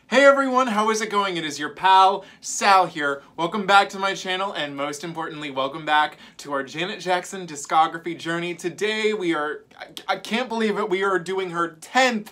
Hey everyone, how is it going? It is your pal, Sal here. Welcome back to my channel, and most importantly, welcome back to our Janet Jackson discography journey. Today I can't believe it, we are doing her 10th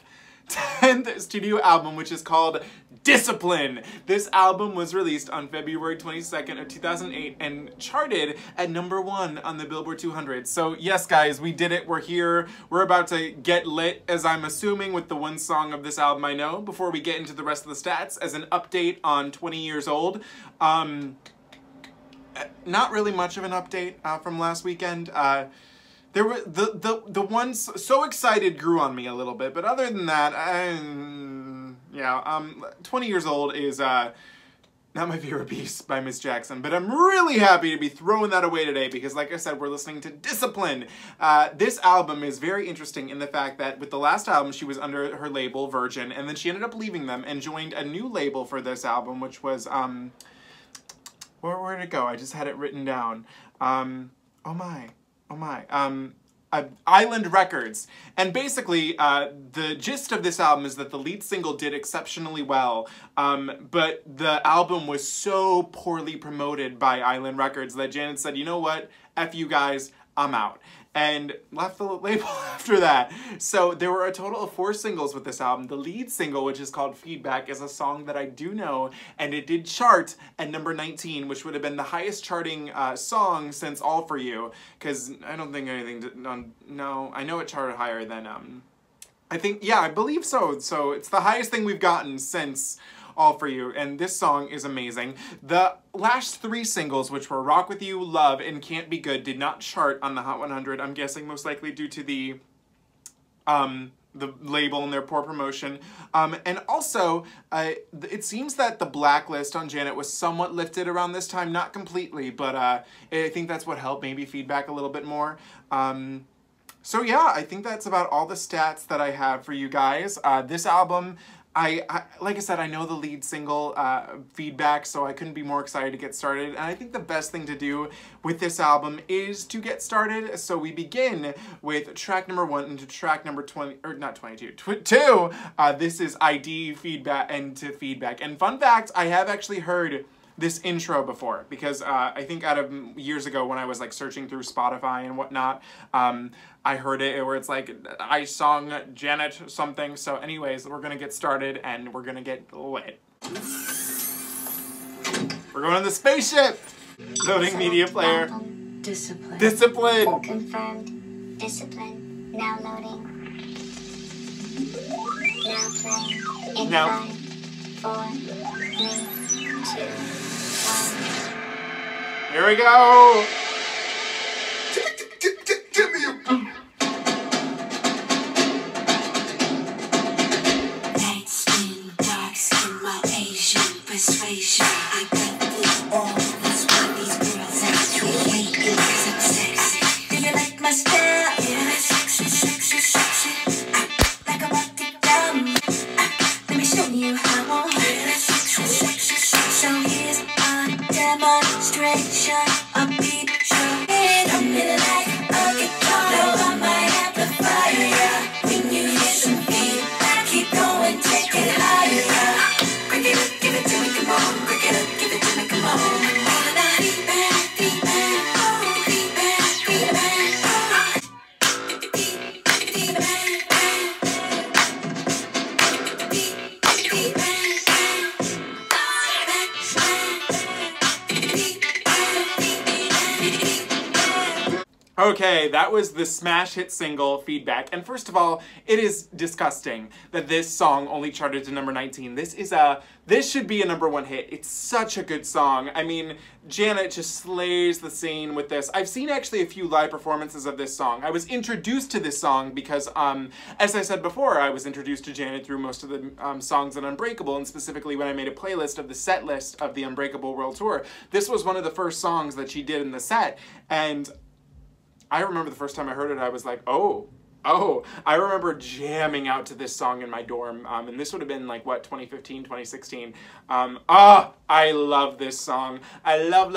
studio album, which is called Discipline. This album was released on February 22nd of 2008 and charted at #1 on the Billboard 200. So yes guys, we did it, we're here, we're about to get lit, as I'm assuming, with the one song of this album I know, before we get into the rest of the stats. As an update on 20 years old, not really much of an update from last weekend. There were the ones So Excited grew on me a little bit, but other than that, 20 years old is not my favorite piece by Miss Jackson, but I'm really happy to be throwing that away today because, like I said, we're listening to Discipline. This album is very interesting in the fact that with the last album, she was under her label, Virgin, and then she ended up leaving them and joined a new label for this album, which was, where'd it go? I just had it written down. Island Records. And basically, the gist of this album is that the lead single did exceptionally well, but the album was so poorly promoted by Island Records that Janet said, you know what, F you guys, I'm out. And left the label after that. So there were a total of 4 singles with this album. The lead single, which is called Feedback, is a song that I do know, and it did chart at #19, which would have been the highest charting song since All For You, because I don't think no, I know it charted higher than, I believe so. So it's the highest thing we've gotten since All For You, and this song is amazing. The last 3 singles, which were Rock With You, Love, and Can't Be Good, did not chart on the Hot 100. I'm guessing most likely due to the label and their poor promotion. And also, it seems that the blacklist on Janet was somewhat lifted around this time, not completely, but I think that's what helped maybe Feedback a little bit more. So yeah, I think that's about all the stats that I have for you guys. This album, like I said, I know the lead single, Feedback, so I couldn't be more excited to get started. And I think the best thing to do with this album is to get started. So we begin with track #1 into track number 2. This is ID Feedback and to Feedback. And fun fact, I have actually heard this intro before, because I think out of years ago when I was like searching through Spotify and whatnot, I heard it where it's like, I sung Janet something. So anyways, we're gonna get started and we're gonna get lit. We're going on the spaceship! Loading media player. Discipline. Discipline! Confirmed. Discipline. Now loading. Now playing. In Now. 5, 4, 3, 2, 1. Here we go! Give me a Light skin, dark skin, my Asian persuasion. I got this all. That's why these girls actually hate me, 'cause I'm sexy. Do you like my style? Yeah, sexy, sexy, sexy. Like a rocket down. Let me show you how. Yeah, sexy, sexy, sexy. So here's a demonstration. A beat show. And I'm really like a guitar. Blow on my amplifier. When you hear some feedback, keep going, take it higher. Break it up, give it to me, come on. Break it up, give it to me, come on. All of that feedback, feedback, oh, feedback, feedback, oh. Okay, that was the smash hit single, Feedback. And first of all, it is disgusting that this song only charted to #19. This should be a #1 hit. It's such a good song. I mean, Janet just slays the scene with this. I've seen actually a few live performances of this song. I was introduced to this song because, as I said before, I was introduced to Janet through most of the songs on Unbreakable, and specifically when I made a playlist of the set list of the Unbreakable World Tour. This was one of the first songs that she did in the set, and I remember the first time I heard it, I was like, oh, Oh, I remember jamming out to this song in my dorm, and this would have been like, what, 2015, 2016. I love this song. I love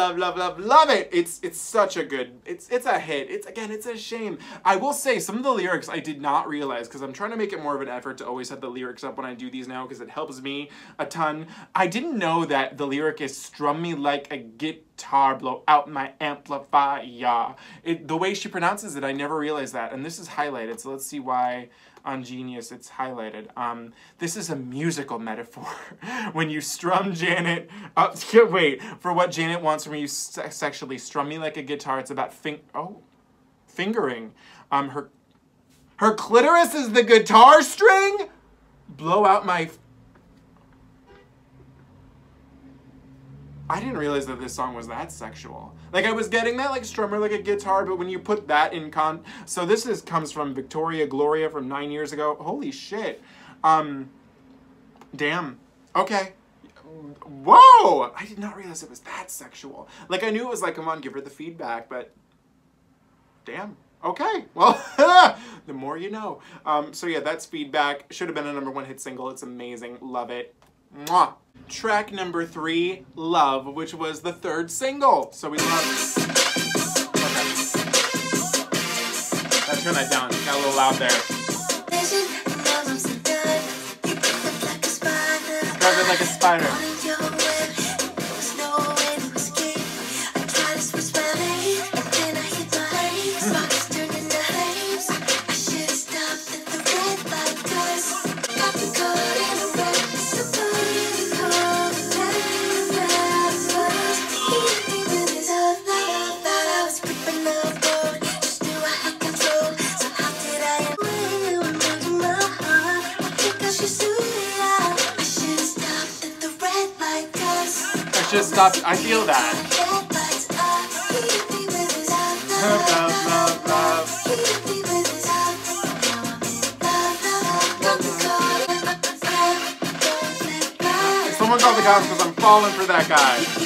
it. It's such a good, it's a hit. It's a shame. I will say, some of the lyrics I did not realize, because I'm trying to make it more of an effort to always have the lyrics up when I do these now, because it helps me a ton. I didn't know that the lyric is strum me like a guitar, blow out my amplifier. The way she pronounces it, I never realized that, and this is highlighted, so let's see why on Genius it's highlighted. This is a musical metaphor. When you strum Janet up, wait, for what Janet wants from you sexually, strum me like a guitar, it's about fingering. Her clitoris is the guitar string? Blow out my... I didn't realize that this song was that sexual. Like, I was getting that, like, strummer like a guitar, but when you put that in so this comes from Victoria Gloria from 9 years ago. Holy shit. Damn. Okay. Whoa! I did not realize it was that sexual. Like, I knew it was like, come on, give her the feedback, but... Damn. Okay. Well, the more you know. So yeah, that's Feedback. Should have been a #1 hit single. It's amazing. Love it. Mwah. Track number 3, Love, which was the 3rd single. So we love... Okay. Let's turn that down. Got a little loud there. Carve like a spider. Just stop. I feel that. Someone call the cops because I'm falling for that guy.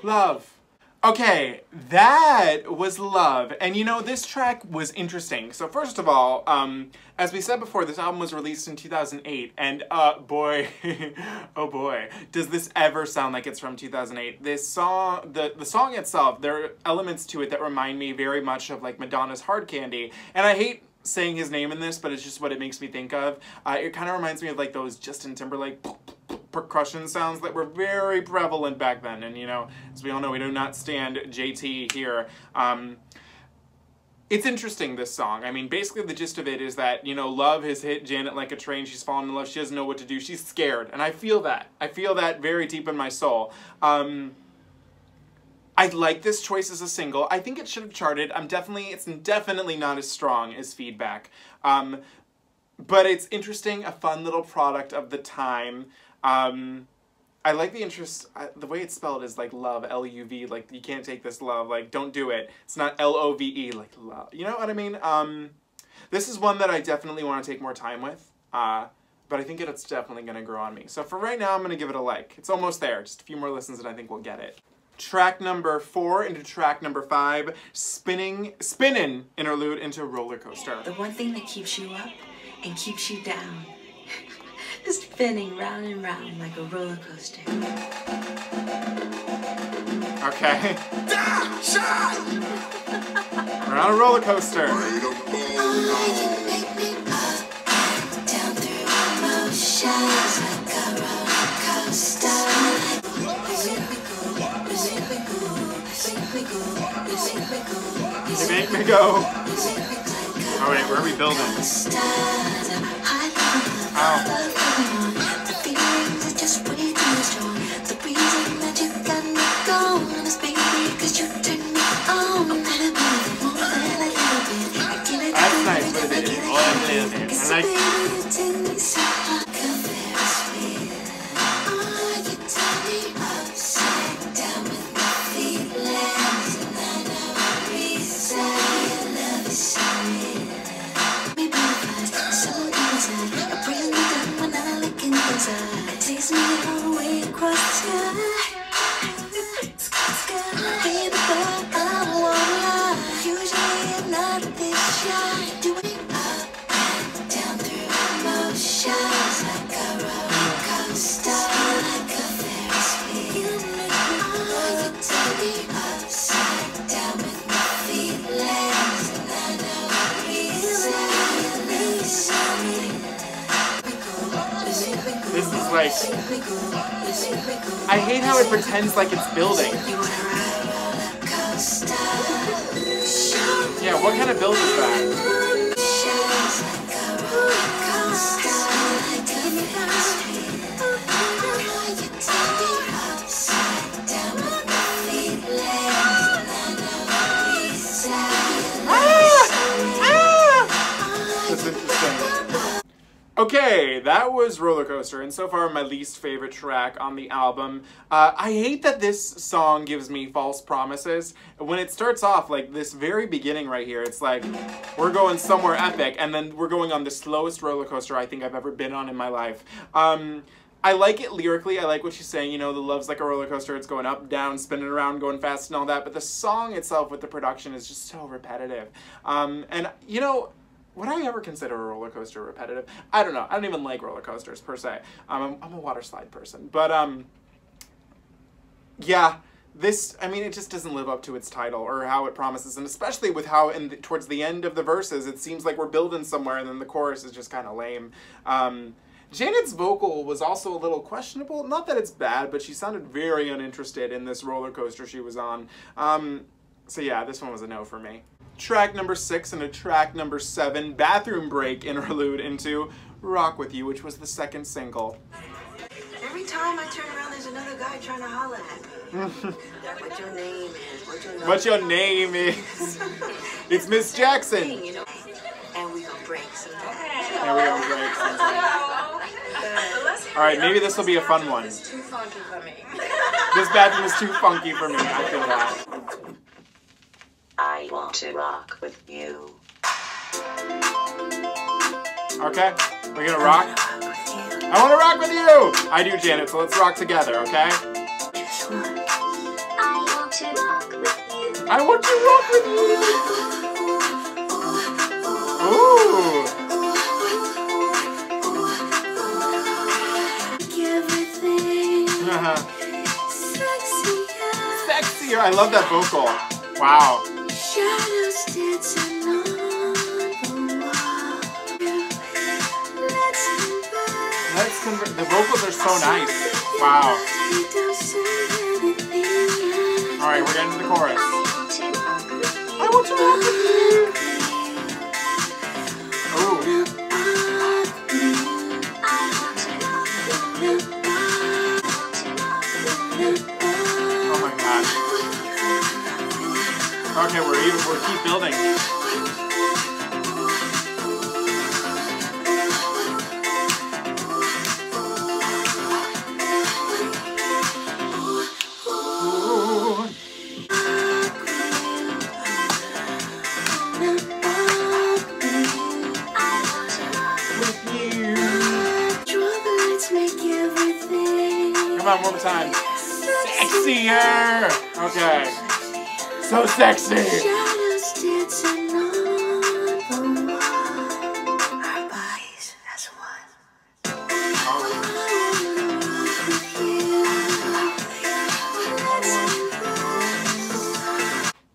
Love. Okay, that was Love. And you know, this track was interesting. So first of all, as we said before, this album was released in 2008. And boy, oh boy, does this ever sound like it's from 2008. This song, the song itself, there are elements to it that remind me very much of like Madonna's Hard Candy. And I hate saying his name in this, but it's just what it makes me think of. It kind of reminds me of like those Justin Timberlake percussion sounds that were very prevalent back then, and you know, as we all know, we do not stand JT here. It's interesting, this song. I mean, basically the gist of it is that, you know, Love has hit Janet like a train, she's fallen in love, she doesn't know what to do, she's scared, and I feel that. I feel that very deep in my soul. I like this choice as a single. I think it should have charted. It's definitely not as strong as Feedback. But it's interesting, a fun little product of the time. I like the way it's spelled is like love, L-U-V, like you can't take this love, like don't do it. It's not L-O-V-E, like love. You know what I mean? This is one that I definitely want to take more time with, but I think it's definitely going to grow on me. So for right now, I'm going to give it a like. It's almost there, just a few more listens and I think we'll get it. Track number 4 into track number 5, Spinnin Interlude into Rollercoaster. The one thing that keeps you up and keeps you down is spinning round and round like a roller coaster. Okay. We're on a roller coaster. You make me go. Oh wait, where are we building? Ow. That's nice, but it is. I like. side. It takes me all the way across the sky. Baby boy, I won't lie. Usually I'm not this shy. Do it up and down through emotions like a roller coaster, like a Ferris wheel. You make me want you to be upside down with my feelings, and I know This is like, I hate how it pretends like it's building. Yeah, what kind of build is that? That's interesting. Okay, that was Rollercoaster, and so far my least favorite track on the album. I hate that this song gives me false promises. When it starts off, like this very beginning right here, it's like, we're going somewhere epic, and then we're going on the slowest roller coaster I think I've ever been on in my life. I like it lyrically, I like what she's saying, you know, the love's like a roller coaster, it's going up, down, spinning around, going fast and all that, but the song itself with the production is just so repetitive. And, you know, would I ever consider a roller coaster repetitive? I don't know. I don't even like roller coasters per se. I'm a water slide person. But, yeah, this, I mean, it just doesn't live up to its title or how it promises. And especially with how towards the end of the verses, it seems like we're building somewhere and then the chorus is just kind of lame. Janet's vocal was also a little questionable. Not that it's bad, but she sounded very uninterested in this roller coaster she was on. So yeah, this one was a no for me. Track number 6 and a track number 7, Bathroom Break Interlude into Rock With You, which was the second single. Every time I turn around, there's another guy trying to holler at me. What your name is? What your name is? It's Miss Jackson. You know, and we gonna break sometime. And we gonna break sometime. All right, maybe this will be a fun one. It's too funky for me. This bathroom is too funky for me. I feel that. I want to rock with you. Okay, we're gonna rock. I want to rock with you. I do, Janet. So let's rock together, okay? I want to rock with you. I want to rock with you. Ooh. Sexier. I love that vocal. Wow. Let's convert. The vocals are so nice. Wow. All right, we're getting to the chorus. I want to rock with you. Ooh. Oh my God. Okay, we're keep building. Come on, one more time. Sexier! Okay. So sexy! Our bodies as one.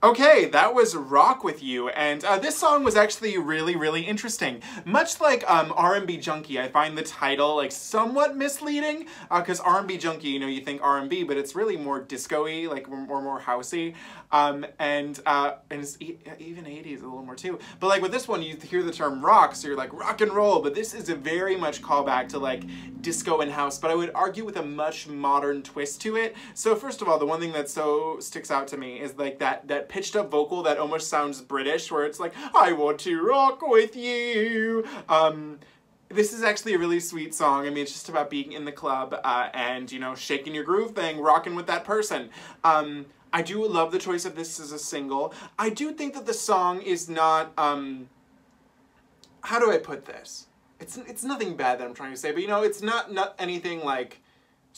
Okay, that was Rock With You, and this song was actually really, really interesting. Much like R&B Junkie, I find the title like somewhat misleading, because R&B Junkie, you know, you think R&B, but it's really more disco-y, like more housey, and it's even 80s a little more too. But like with this one, you hear the term rock, so you're like rock and roll, but this is a very much callback to like disco and house, but I would argue with a much modern twist to it. So first of all, the one thing that so sticks out to me is like that pitched up vocal that almost sounds British, where it's like, I want to rock with you. This is actually a really sweet song. I mean, it's just about being in the club and, you know, shaking your groove thing, rocking with that person. I do love the choice of this as a single. I do think that the song is not, how do I put this? it's nothing bad that I'm trying to say, but you know, it's not anything like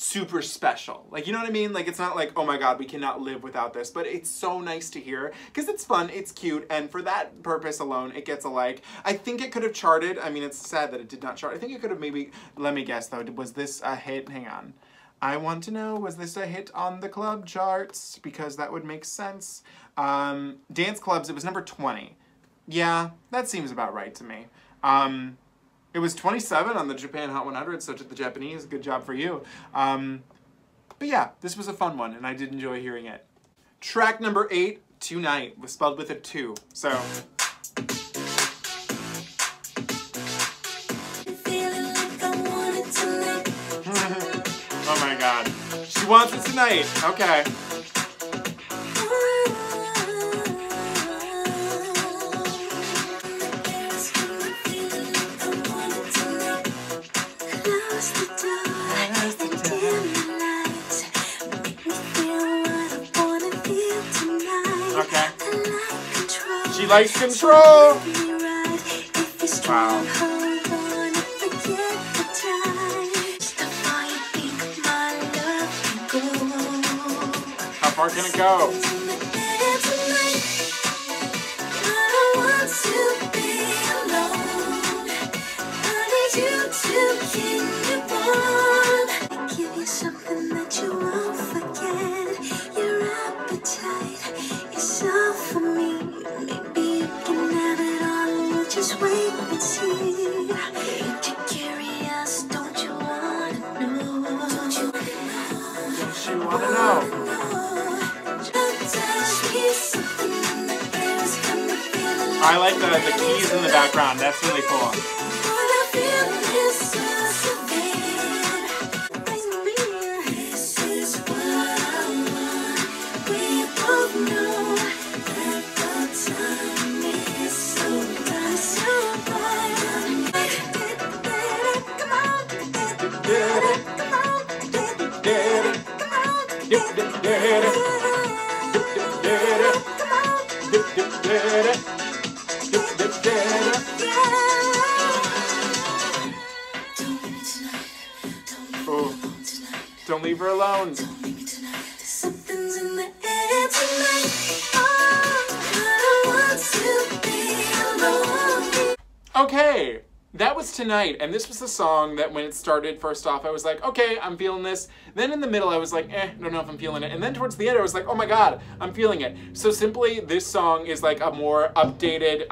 super special. Like, you know what I mean? Like, it's not like, oh my god, we cannot live without this, but it's so nice to hear because it's fun, it's cute, and for that purpose alone, it gets a like. I think it could have charted. I mean, it's sad that it did not chart. I think it could have maybe, let me guess though, was this a hit? Hang on. I want to know, was this a hit on the club charts? Because that would make sense. Dance clubs, it was number 20. Yeah, that seems about right to me. It was 27 on the Japan Hot 100, so to the Japanese, good job for you. But yeah, this was a fun one, and I did enjoy hearing it. Track number 8, Tonight, was spelled with a 2, so. Oh my god. She wants it tonight, okay. She likes control. Wow. How far can it go? Give you something that you won't forget. Your appetite is all for me. Maybe you can have it all. We'll just wait and see. You're curious, don't you wanna know? Don't you wanna know? I like the keys in the background. That's really cool. Don't leave her alone. Something's in the air tonight. Okay, that was Tonight, and this was the song that when it started, first off, I was like, okay, I'm feeling this. Then in the middle, I was like, I don't know if I'm feeling it. And then towards the end, I was like, oh my god, I'm feeling it. So simply, this song is like a more updated,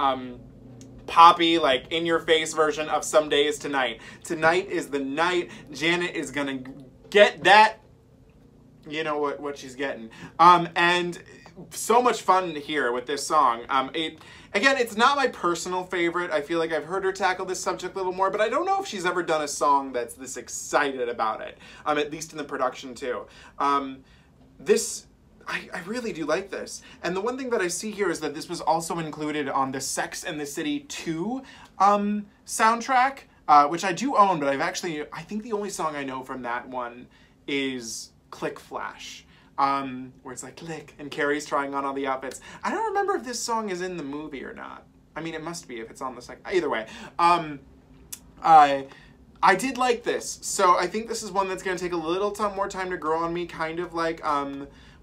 poppy, like in-your-face version of Some Days Tonight. Tonight is the night. Janet is gonna get that, you know what she's getting. And so much fun here with this song. Again, it's not my personal favorite. I feel like I've heard her tackle this subject a little more, but I don't know if she's ever done a song that's this excited about it, at least in the production too. I really do like this. And the one thing that I see here is that this was also included on the Sex and the City 2 soundtrack, which I do own, but I think the only song I know from that one is Click Flash. Where it's like click and Carrie's trying on all the outfits. I don't remember if this song is in the movie or not. I mean, it must be if it's on the second. Either way, I did like this. So I think this is one that's going to take a little more time to grow on me, kind of like,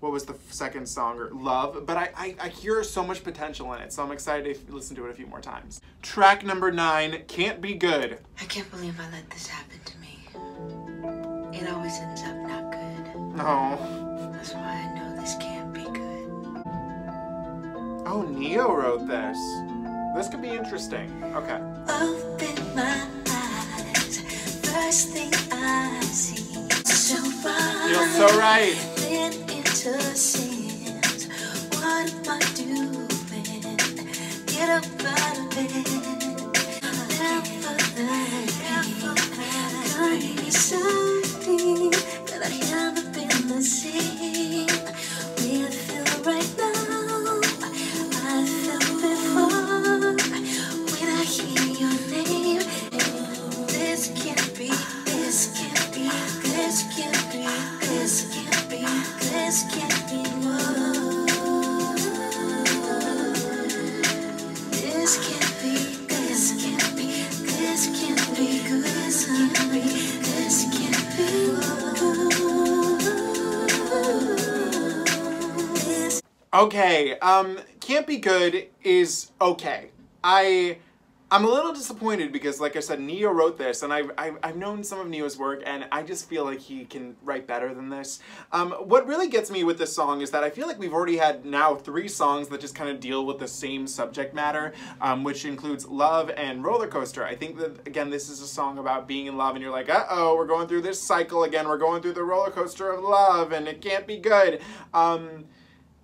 what was the second song? Or Love. But I hear so much potential in it, so I'm excited to listen to it a few more times. Track number 9, Can't Be Good. I can't believe I let this happen to me. It always ends up not good. No. That's why I know this can't be good. Oh, Neo wrote this. This could be interesting. Okay. Open my eyes, first thing I see. So right. Feels so right. Then into sins. What am I doing? Get up out of bed. Never let me. Got something that I haven't been the same. We feel right now. I felt before when I hear your name. This can't be, this can't be, this can't be, this can't be, this can't be more. This can't be, this can't be, this can't be. Okay, Can't Be Good is okay. I'm a little disappointed because, like I said, Neo wrote this, and I've known some of Neo's work, and I just feel like he can write better than this. What really gets me with this song is that I feel like we've already had now 3 songs that just kind of deal with the same subject matter, which includes love and Rollercoaster. I think that, again, this is a song about being in love, and you're like, uh-oh, we're going through this cycle again, we're going through the roller coaster of love, and it can't be good.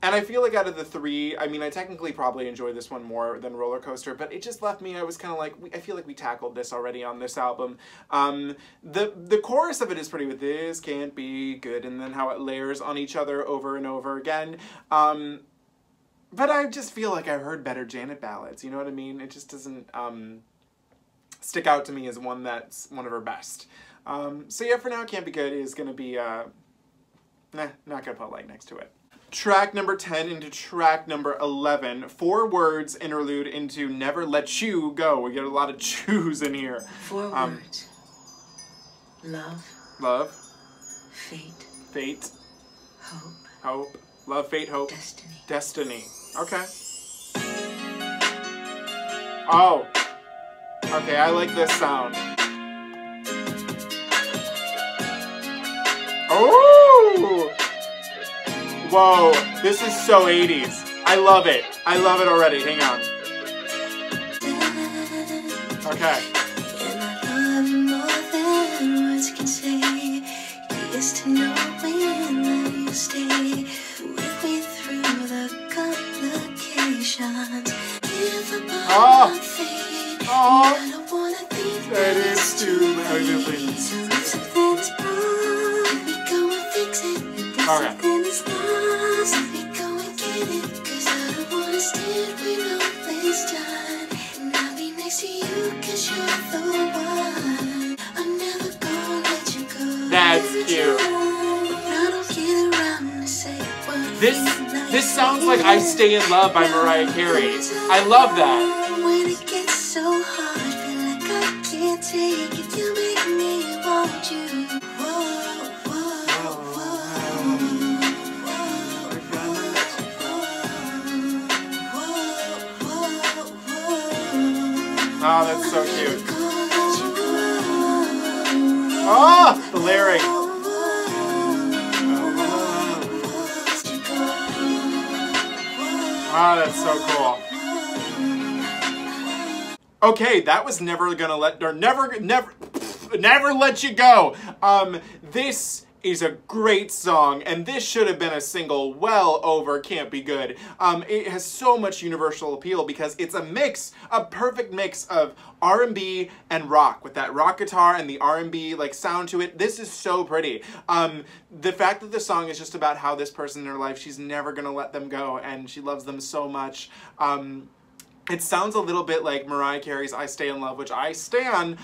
And I feel like out of the 3, I mean, I technically probably enjoy this one more than Rollercoaster, but it just left me, I was kind of like, I feel like we tackled this already on this album. The chorus of it is pretty with this can't be good, and then how it layers on each other over and over again. But I just feel like I've heard better Janet ballads, you know what I mean? It just doesn't stick out to me as one that's one of her best. So yeah, for now, Can't Be Good is going to be, not going to put a like next to it. Track number 10 into track number 11. 4 words interlude into Never Letchu Go. We get a lot of chews in here. 4 words. Love. Love. Fate. Fate. Hope. Hope. Love, fate, hope. Destiny. Destiny. Okay. Oh. Okay, I like this sound. Oh! Whoa, this is so 80s. I love it. I love it already. Hang on. Okay. And I love you more than words can say. Here's to knowing that you stay with me through the complications. Give up on my fate. I don't wanna think that it's too late. So if something's wrong, let me go and fix it. If something is lost, let me go and get it. 'Cause I don't wanna stand where no place done. And I'll be next to you 'cause you're the one. I'm never gonna let you go. That's cute. I don't get around to say what This sounds like I Stay in Love by Mariah Carey. I love that. When it gets so hard, feel like I can't take it. You make me want you. Whoa, whoa, Oh, that's so cute. Oh, the lyric. Oh, that's so cool. Okay, that was Never Gonna Let, or Never Let You Go. This is a great song, and this should have been a single well over Can't Be Good. It has so much universal appeal because it's a mix, a perfect mix of R&B and rock, with that rock guitar and the R&B like sound to it. This is so pretty. The fact that the song is just about how this person in her life, she's never gonna let them go, and she loves them so much. It sounds a little bit like Mariah Carey's I Stay in Love, which I stan.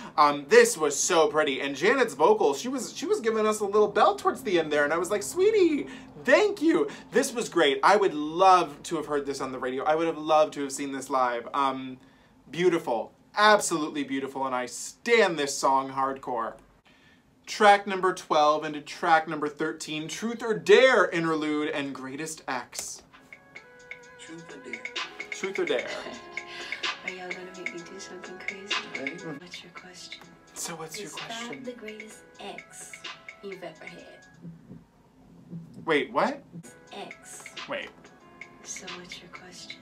This was so pretty. And Janet's vocals, she was giving us a little bell towards the end there, and I was like, sweetie, thank you. This was great. I would love to have heard this on the radio. I would have loved to have seen this live. Beautiful. Absolutely beautiful, and I stan this song hardcore. Track number 12 into track number 13, Truth or Dare interlude and Greatest X. Truth or Dare? Truth or Dare? Are y'all gonna make me do something crazy? Right. What's your question? So what's your question? Describe the greatest ex you've ever had. Wait, what? Ex. Wait. So what's your question?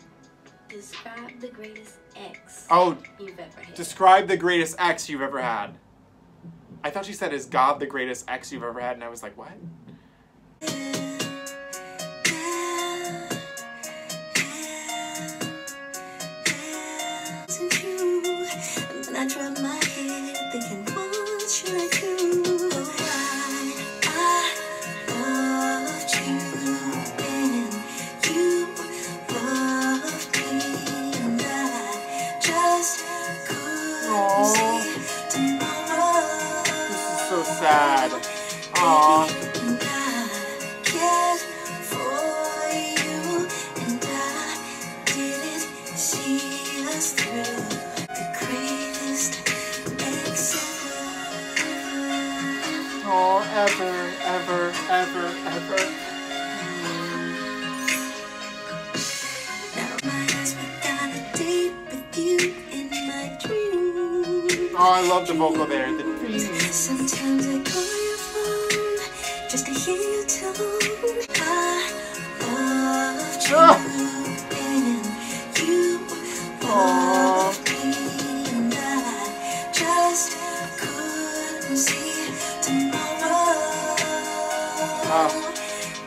Describe the greatest ex Oh, you've ever had. describe the greatest ex you've ever had. I thought she said, is God the greatest ex you've ever had? And I was like, what? I drop my head thinking, what should I do? I loved you and you loved me, and I just couldn't see tomorrow. This is so sad. Aww. And I cared for you, and I didn't see us through. Oh, ever, ever, ever, ever. Oh, I love the vocal there. Sometimes I call your phone just to hear your tone. I loved you and you loved me, and I just couldn't see tomorrow.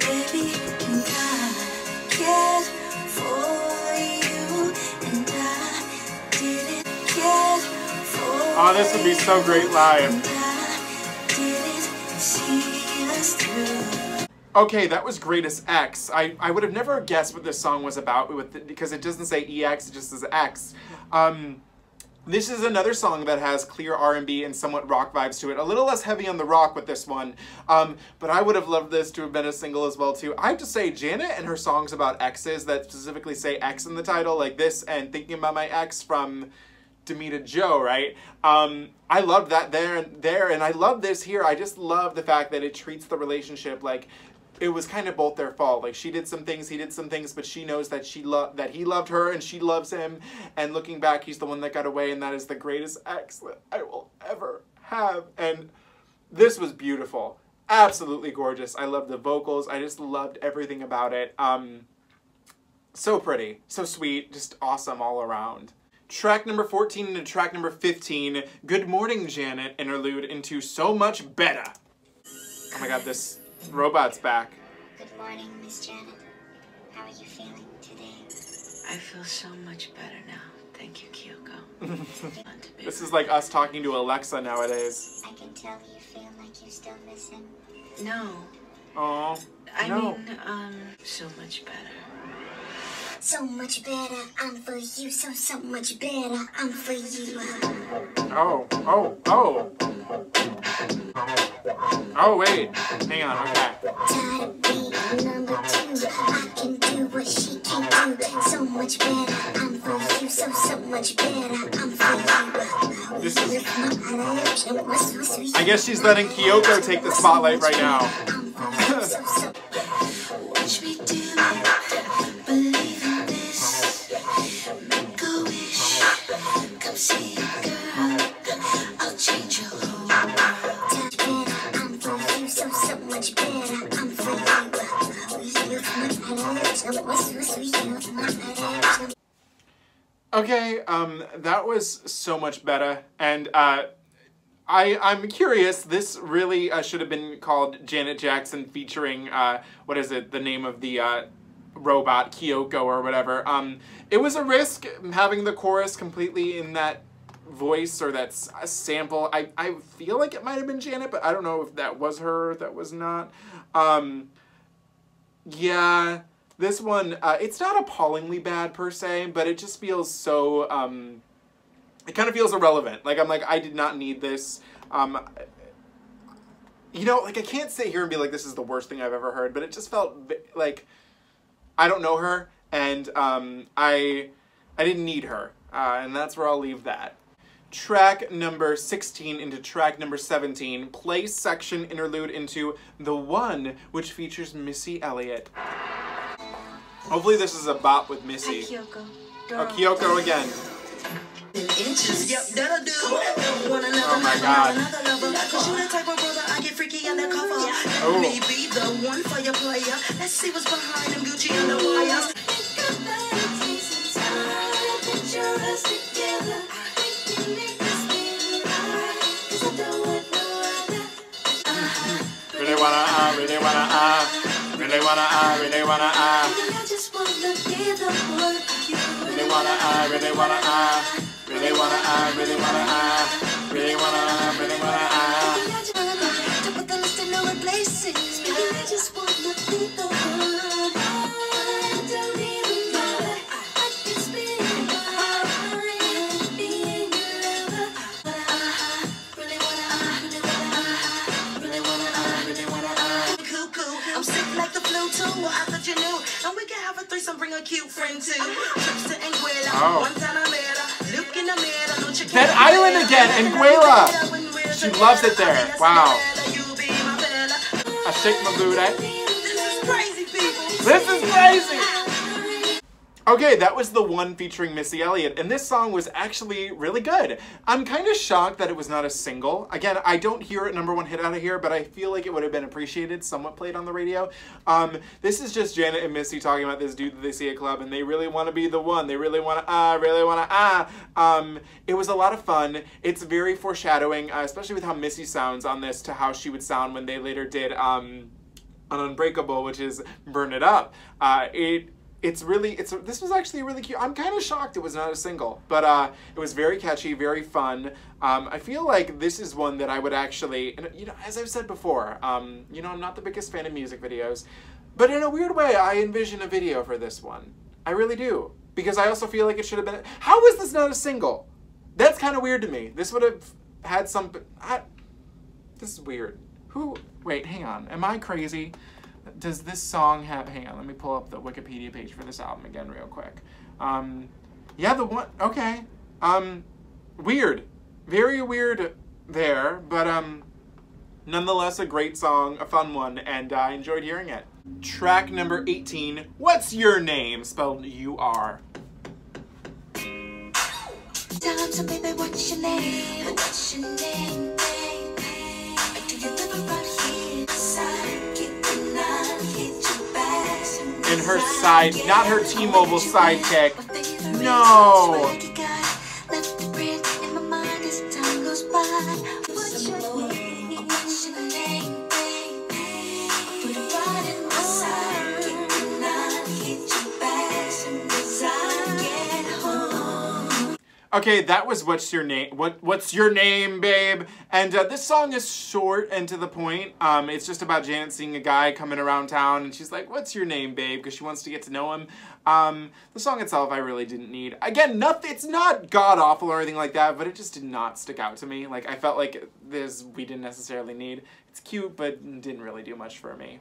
Baby, and I cared for you, and I didn't care for Oh, this would be so great live. Okay, that was Greatest X. I would have never guessed what this song was about because it doesn't say EX, it just says X. This is another song that has clear R&B and somewhat rock vibes to it. A little less heavy on the rock with this one. But I would have loved this to have been a single as well too. I have to say, Janet and her songs about exes that specifically say X in the title, like this and Thinking About My Ex from Demita Joe, right? I loved that there, and I love this here. I just love the fact that it treats the relationship like it was kind of both their fault. Like, she did some things, he did some things, but she knows that that he loved her and she loves him. And looking back, he's the one that got away, and that is the greatest ex that I will ever have. And this was beautiful. Absolutely gorgeous. I loved the vocals. I just loved everything about it. So pretty, so sweet, just awesome all around. Track number 14 into track number 15, Good Morning Janet interlude into So Much Betta. Oh my god, this robot's back. Good morning, Miss Janet. How are you feeling today? I feel so much better now. Thank you, Kyoko. This is like us talking to Alexa nowadays. I can tell you feel like you still miss him. No. Oh, I no. mean, so much better. So much better, I'm for you. So much better, I'm for you. Oh. Oh, wait. Hang on, okay. Tired of being number two. I can do what she can do. So much better, I'm for you. So much better, I'm for you. This is... I guess she's letting Kyoko take the spotlight right now. Watch me do it. Believe in this. Make a wish. Come see it, girl. I'll change your whole world. I'm for you, so much better. I'm for you. Okay, that was So Much Better, and I'm curious, this really should have been called Janet Jackson featuring, what is it, the name of the robot, Kyoko or whatever. It was a risk having the chorus completely in that voice or that sample. I feel like it might have been Janet, but I don't know if that was her or that was not. Yeah, this one, it's not appallingly bad per se, but it just feels so, it kind of feels irrelevant. Like, I'm like, I did not need this. You know, like, I can't sit here and be like, this is the worst thing I've ever heard, but it just felt like, I don't know her, and I didn't need her, and that's where I'll leave that. Track number 16 into track number 17, play section interlude into The One, which features Missy Elliott. Hopefully this is a bop with Missy. Hi, Kyoko. Oh, Kyoko again. Inches, yep, that'll do. Oh my god. Oh. Me be the one for your player. Let's see what's behind them Gucci and the wires. Really wanna, really wanna, really wanna, really wanna, really wanna, really wanna, really wanna, really wanna, really wanna, really wanna, To put the list in no places. I just wanna be the one. I don't even matter. I can spend my life being your lover. Really wanna, cuckoo. I'm sick like the flu too. I thought you knew. And we can have a threesome, bring a cute friend too. Trips to Anguilla. One time I met her. Look in the mirror. Don't you That island again, Anguilla! She loves it there. Wow. I shake my booty. This is crazy, people. This is crazy! Okay, that was the one featuring Missy Elliott, and this song was actually really good. I'm kind of shocked that it was not a single. Again, I don't hear it #1 hit out of here, but I feel like it would have been appreciated, somewhat played on the radio. This is just Janet and Missy talking about this dude that they see at club, and they really want to be the one. They really want to, it was a lot of fun. It's very foreshadowing, especially with how Missy sounds on this to how she would sound when they later did on Unbreakable, which is Burn It Up. This was actually really cute. I'm kind of shocked it was not a single, but it was very catchy, very fun. I feel like this is one that I would actually, and, you know, as I've said before, you know, I'm not the biggest fan of music videos, but in a weird way, I envision a video for this one. I really do, because I also feel like it should have been. How is this not a single? That's kind of weird to me. This would have had some. This is weird. Wait, hang on. Am I crazy? Does this song have, hang on, let me pull up the Wikipedia page for this album again real quick. Yeah, the one, okay. Weird. Very weird there, but nonetheless a great song, a fun one, and I enjoyed hearing it. Track number 18, What's Your Name? Spelled U-R. Tell him some baby, what's your name? What's your name, baby? Do you live around here? And her side, not her T-Mobile sidekick. No. Okay, that was What's Your Name? What's Your Name, Babe? And this song is short and to the point. It's just about Janet seeing a guy coming around town, and she's like, "What's your name, babe?" Because she wants to get to know him. The song itself, I really didn't need. Again, it's not god-awful or anything like that, but it just did not stick out to me. Like, I felt like we didn't necessarily need. It's cute, but didn't really do much for me.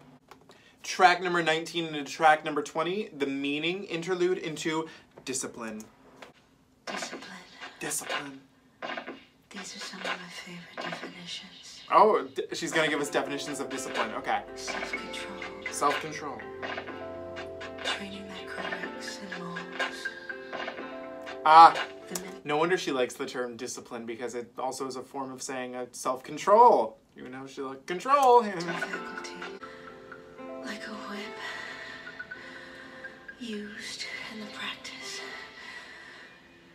Track number 19 into track number 20, The Meaning Interlude into Discipline. Discipline. These are some of my favorite definitions. Oh, she's gonna give us definitions of discipline. Okay. Self-control. Self-control. Training that corrects and molds. No wonder she likes the term discipline, because it also is a form of saying self-control. Even though she like control. Faculty, like a whip, used in the practice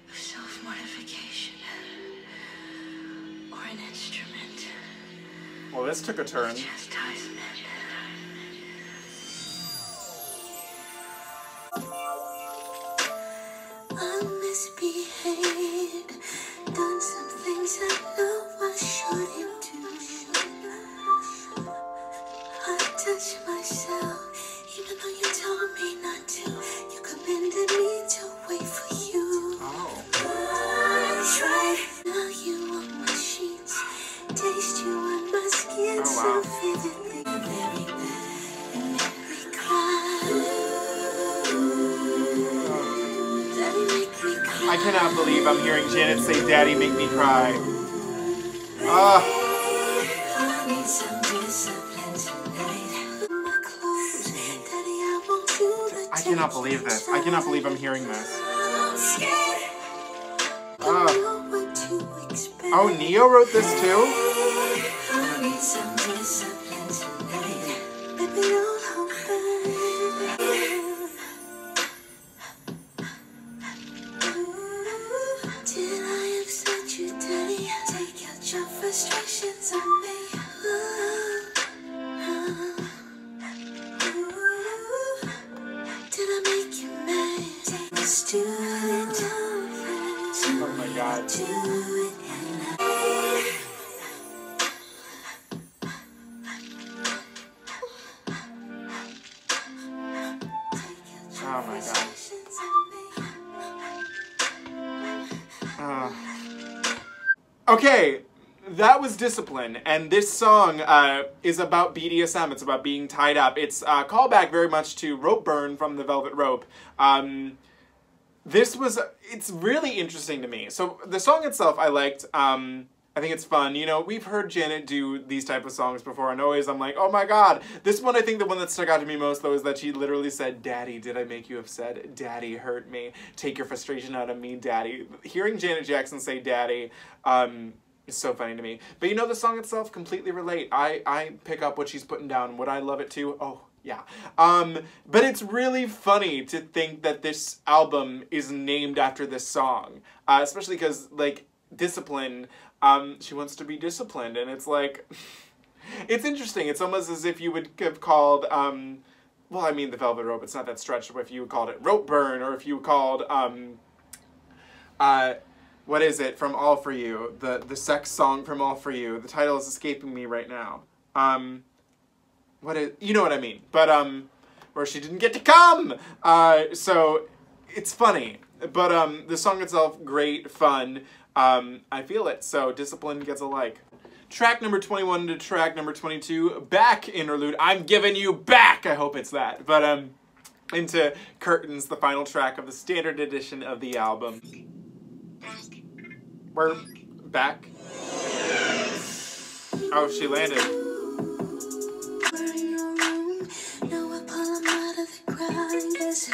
of self-mortification, or an instrument. Well, this took a turn. Chastisement. I misbehaved, done some things I know I shouldn't do. I touched myself, even though you told me not to. You commanded me to wait for you. Oh. I tried. Now you on my sheets, taste you on my skin Oh, wow. so vividly. Very bad, and make me cry. Daddy, make me cry. I cannot believe I'm hearing Janet say, "Daddy, make me cry." I need some discipline tonight. My clothes, Daddy, I want you to I cannot believe this. I cannot believe I'm hearing this. I'm scared. Don't know what to expect. Oh, Neo wrote this too? I need some discipline tonight. Baby, don't hold back. Did I upset you, Daddy? Take out your frustrations on me. Did I make you mad? Let's do it. Oh my God. Do it. Oh my God. Okay, that was Discipline, and this song is about BDSM. It's about being tied up. It's a callback very much to Rope Burn from the Velvet Rope. It's really interesting to me. So the song itself I liked. I think it's fun. You know, we've heard Janet do these type of songs before, and always I'm like, oh my god. This one, I think the one that stuck out to me most, though, is that she literally said, Daddy, did I make you upset? Daddy hurt me. Take your frustration out of me, Daddy. Hearing Janet Jackson say Daddy, is so funny to me. But you know, the song itself, completely relate. I pick up what she's putting down. Would I love it too? Oh, yeah. But it's really funny to think that this album is named after this song. Especially because, like, Discipline, she wants to be disciplined, and it's like, it's interesting. It's almost as if you would have called, well, I mean, The Velvet Rope, it's not that stretched, but if you called it Rope Burn, or if you called, what is it, from All For You, the sex song from All For You. The title is escaping me right now. What is, you know what I mean, but, where she didn't get to come! So, it's funny, but, the song itself, great, fun. I feel it, so Discipline gets a like. Track number 21 to track number 22, Back Interlude. I'm giving you back! I hope it's that. But, into Curtains, the final track of the standard edition of the album. We're back. Oh, she landed.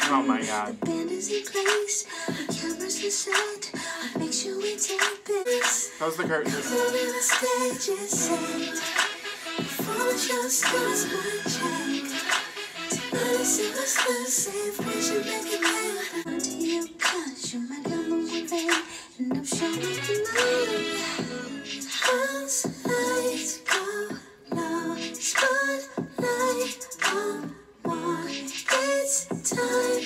Oh my god. The band is in place, the cameras are set. I make sure we take this. How's the curtain? The stage is set. Before the show starts, my check. Tonight is so exclusive. We should make it happen to you, 'cause you're my number one fan, and I'm sure we can move. House lights go low, spotlight on. It's time,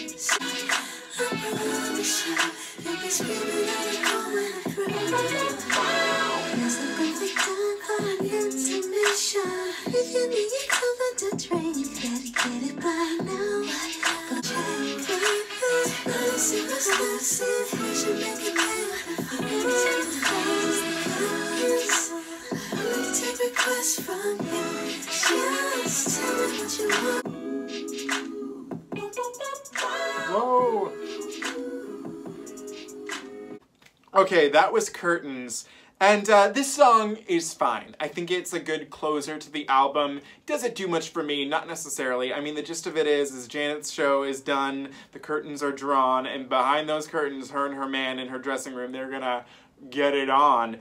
I promise you, you'll be screaming out of home when I throw. There's the perfect time for an intermission. If you need your cover to train, you better get it by now. Go check it. Nice and exclusive, we should make it better. I'd like to take requests from you. Just tell me what you want. Whoa! Okay, that was Curtains. And this song is fine. I think it's a good closer to the album. Does it do much for me? Not necessarily. I mean, the gist of it is Janet's show is done, the curtains are drawn, and behind those curtains, her and her man in her dressing room, they're gonna get it on.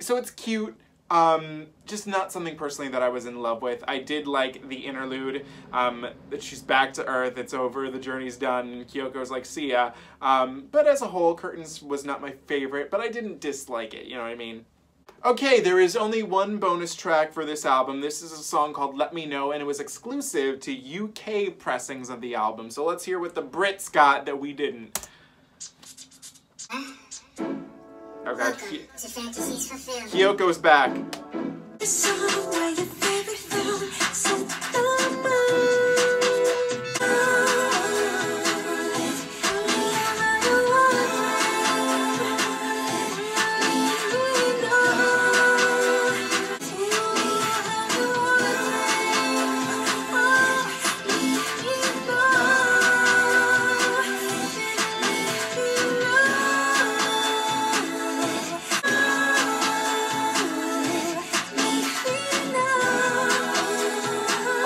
So it's cute. Just not something personally that I was in love with. I did like the interlude, that she's back to Earth, it's over, the journey's done, and Kyoko's like, see ya. But as a whole, Curtains was not my favorite, but I didn't dislike it, you know what I mean? Okay, there is only one bonus track for this album. This is a song called Let Me Know, and it was exclusive to UK pressings of the album. So let's hear what the Brits got that we didn't. Okay, Kyoko's back. The song where your favorite film set the mood.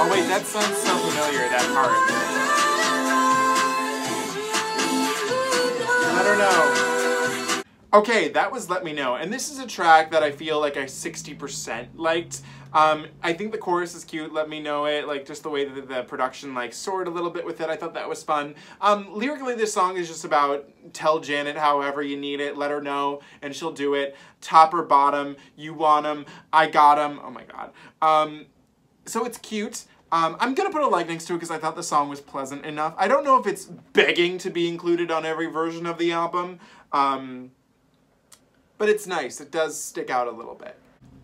Oh wait, that sounds so familiar, that part. I don't know. Okay, that was Let Me Know, and this is a track that I feel like I 60% liked. I think the chorus is cute, Let Me Know It, like just the way that the production like soared a little bit with it, I thought that was fun. Lyrically, this song is just about tell Janet however you need it, let her know, and she'll do it. Top or bottom, you want 'em, I got 'em, oh my god. So it's cute. I'm gonna put a like next to it because I thought the song was pleasant enough. I don't know if it's begging to be included on every version of the album, but it's nice. It does stick out a little bit.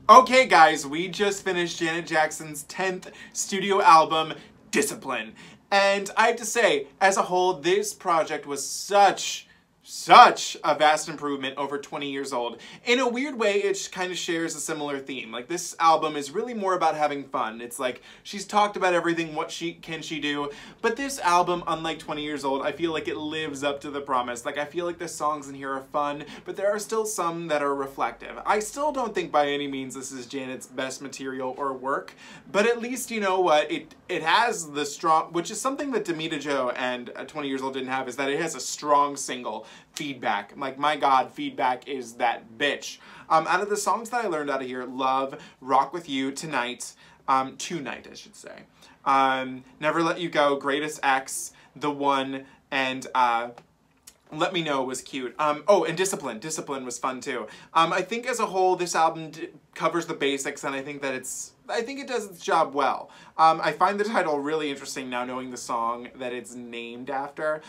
Okay guys, we just finished Janet Jackson's 10th studio album, Discipline. And I have to say, as a whole, this project was such such a vast improvement over 20 years old. In a weird way, it kind of shares a similar theme. Like, this album is really more about having fun. It's like, she's talked about everything, what can she do, but this album, unlike 20 years old, I feel like it lives up to the promise. Like, I feel like the songs in here are fun, but there are still some that are reflective. I still don't think by any means this is Janet's best material or work, but at least, you know what, it has the strong, which is something that Damita Jo and 20 years old didn't have, is that it has a strong single. Feedback. Like, my God, Feedback is that bitch. Out of the songs that I learned out of here, Love, Rock With You, Tonight, I should say, Never Let You Go, Greatest X, The One, and Let Me Know was cute. Oh, and Discipline. Discipline was fun too. I think as a whole, this album covers the basics, and I think that I think it does its job well. I find the title really interesting now, knowing the song that it's named after.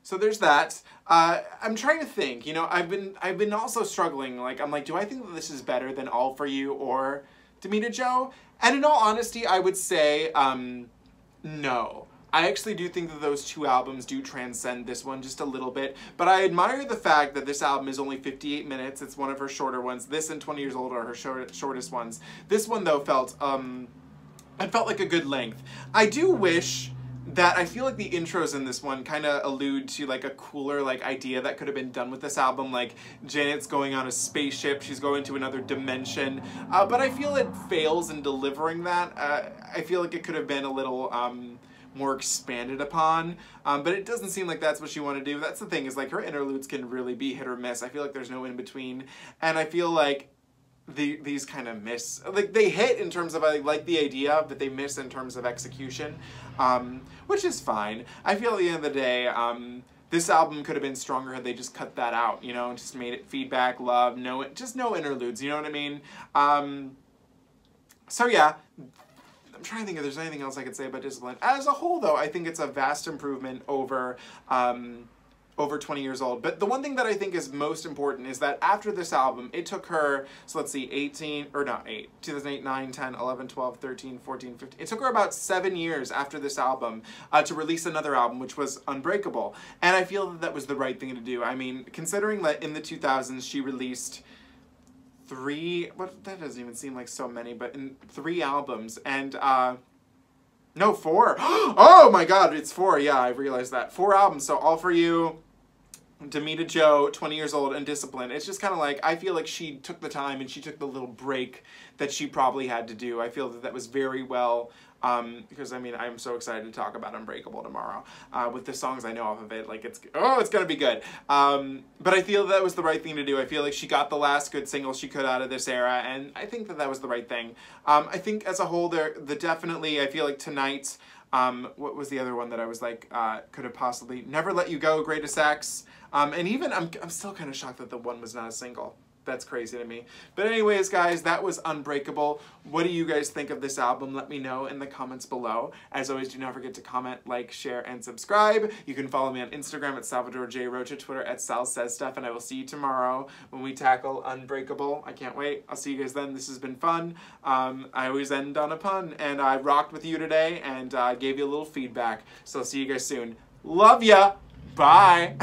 So there's that. I'm trying to think, you know, I've been also struggling, like, I'm like, do I think that this is better than All For You or Damita Jo? And in all honesty, I would say, no. I actually do think that those two albums do transcend this one just a little bit, but I admire the fact that this album is only 58 minutes. It's one of her shorter ones. This and 20 Years Old are her shortest ones. This one, though, felt like a good length. I do wish that I feel like the intros in this one kind of allude to like a cooler like idea that could have been done with this album. Like, Janet's going on a spaceship, she's going to another dimension, but I feel it fails in delivering that. I feel like it could have been a little more expanded upon, but it doesn't seem like that's what she wanted to do. That's the thing, is like her interludes can really be hit or miss. I feel like there's no in between, and I feel like these kind of miss. Like, they hit in terms of, I like the idea, but they miss in terms of execution, which is fine. I feel at the end of the day, this album could have been stronger had they just cut that out, you know, and just made it Feedback, Love, just no interludes, you know what I mean? So yeah, I'm trying to think if there's anything else I could say about Discipline. As a whole, though, I think it's a vast improvement over 20 years old. But the one thing that I think is most important is that after this album, it took her, so let's see, 2008, 9, 10, 11, 12, 13, 14, 15. It took her about 7 years after this album to release another album, which was Unbreakable. And I feel that that was the right thing to do. I mean, considering that in the 2000s she released that doesn't even seem like so many, but in 3 albums, and no, 4. Oh my God, it's 4. Yeah, I realized that. 4 albums. So All For You, Damita Jo, 20 Years Old, and Discipline. It's just kind of like, I feel like she took the time and she took the little break that she probably had to do. I feel that that was very well, because I mean, I'm so excited to talk about Unbreakable tomorrow. With the songs I know off of it, like it's gonna be good. But I feel that was the right thing to do. I feel like she got the last good single she could out of this era, and I think that that was the right thing. I think as a whole, definitely, I feel like Tonight, what was the other one that I was like, could have possibly, Never Let You Go, Greatest X, and even, I'm still kind of shocked that The One was not a single. That's crazy to me. But anyways, guys, that was Unbreakable. What do you guys think of this album? Let me know in the comments below. As always, do not forget to comment, like, share, and subscribe. You can follow me on Instagram at Salvador J. Rocha, Twitter at Sal Says Stuff, and I will see you tomorrow when we tackle Unbreakable. I can't wait. I'll see you guys then. This has been fun. I always end on a pun, and I rocked with you today and gave you a little feedback. So I'll see you guys soon. Love ya. Bye.